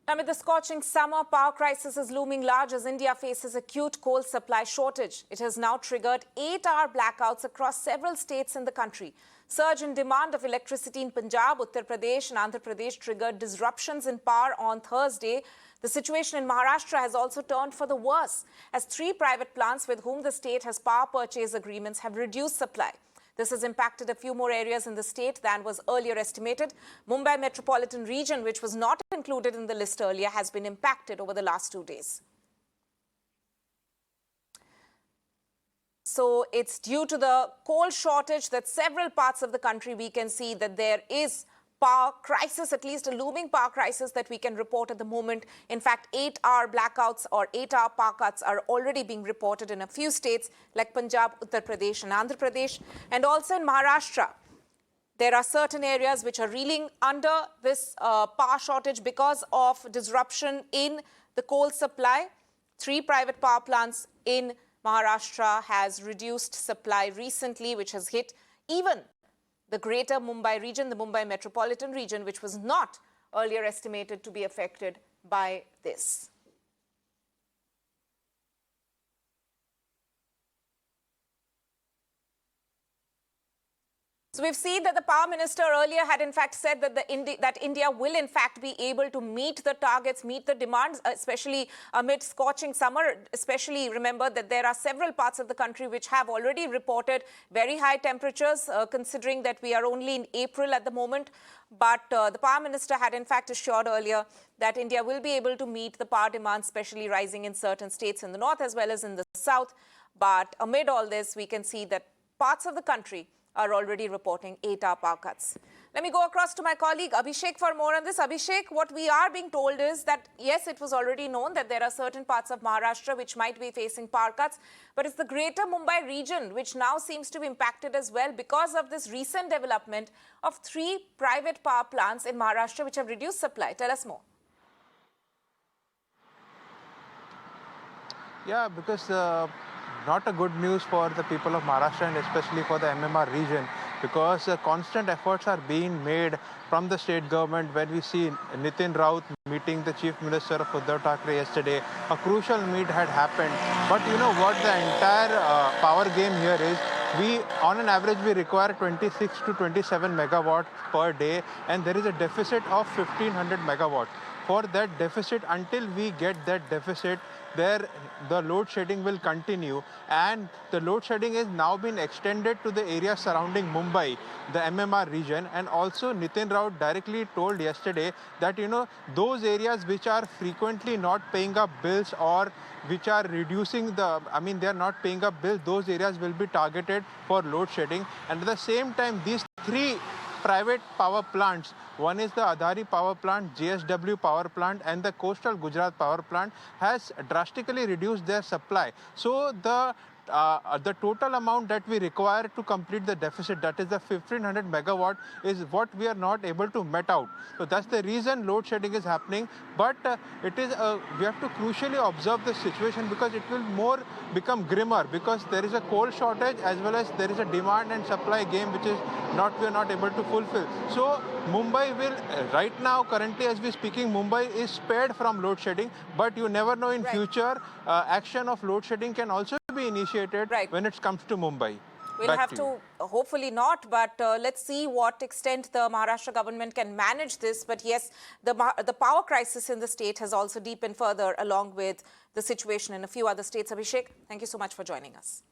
Amid the scorching summer, power crisis is looming large as India faces acute coal supply shortage. It has now triggered 8-hour blackouts across several states in the country. Surge in demand of electricity in Punjab, Uttar Pradesh and Andhra Pradesh triggered disruptions in power on Thursday. The situation in Maharashtra has also turned for the worse, as 3 private plants with whom the state has power purchase agreements have reduced supply. This has impacted a few more areas in the state than was earlier estimated. Mumbai metropolitan region, which was not included in the list earlier, has been impacted over the last 2 days. So it's due to the coal shortage that several parts of the country we can see that there is power crisis, at least a looming power crisis that we can report at the moment. In fact, 8-hour blackouts or 8-hour power cuts are already being reported in a few states like Punjab, Uttar Pradesh and Andhra Pradesh. And also in Maharashtra, there are certain areas which are reeling under this power shortage because of disruption in the coal supply. 3 private power plants in Maharashtra has reduced supply recently, which has hit even the greater Mumbai region, the Mumbai metropolitan region, which was not earlier estimated to be affected by this. So we've seen that the power minister earlier had in fact said that India will in fact be able to meet the targets, meet the demands, especially amid scorching summer. Especially remember that there are several parts of the country which have already reported very high temperatures, considering that we are only in April at the moment. But the power minister had in fact assured earlier that India will be able to meet the power demand, especially rising in certain states in the north as well as in the south. But amid all this, we can see that parts of the country are already reporting 8-hour power cuts. Let me go across to my colleague Abhishek for more on this. Abhishek, what we are being told is that, yes, it was already known that there are certain parts of Maharashtra which might be facing power cuts, but it's the greater Mumbai region which now seems to be impacted as well because of this recent development of 3 private power plants in Maharashtra which have reduced supply. Tell us more. Yeah, because not a good news for the people of Maharashtra and especially for the MMR region, because constant efforts are being made from the state government. When we see Nitin Raut meeting the Chief Minister of Uddhav Thackeray yesterday, a crucial meet had happened. But you know what the entire power game here is, on an average, we require 26 to 27 megawatts per day, and there is a deficit of 1500 megawatts. For that deficit, until we get that deficit, the load shedding will continue, and the load shedding is now been extended to the area surrounding Mumbai, the MMR region. And also Nitin Raut directly told yesterday that, you know, those areas which are frequently not paying up bills or which are reducing they are not paying up bills, those areas will be targeted for load shedding. And at the same time, these 3 private power plants, one is the Adhari power plant, JSW power plant and the coastal Gujarat power plant, has drastically reduced their supply. So the total amount that we require to complete the deficit, that is the 1500 megawatt, is what we are not able to met out. So that's the reason load shedding is happening. But we have to crucially observe the situation, because it will more become grimmer, because there is a coal shortage as well as there is a demand and supply game which is we are not able to fulfill. So Mumbai will, right now, currently as we speaking, Mumbai is spared from load shedding, but you never know in future, action of load shedding can also be initiated when it comes to Mumbai. We'll have to, hopefully not, but let's see what extent the Maharashtra government can manage this. But yes, the power crisis in the state has also deepened further, along with the situation in a few other states. Abhishek, thank you so much for joining us.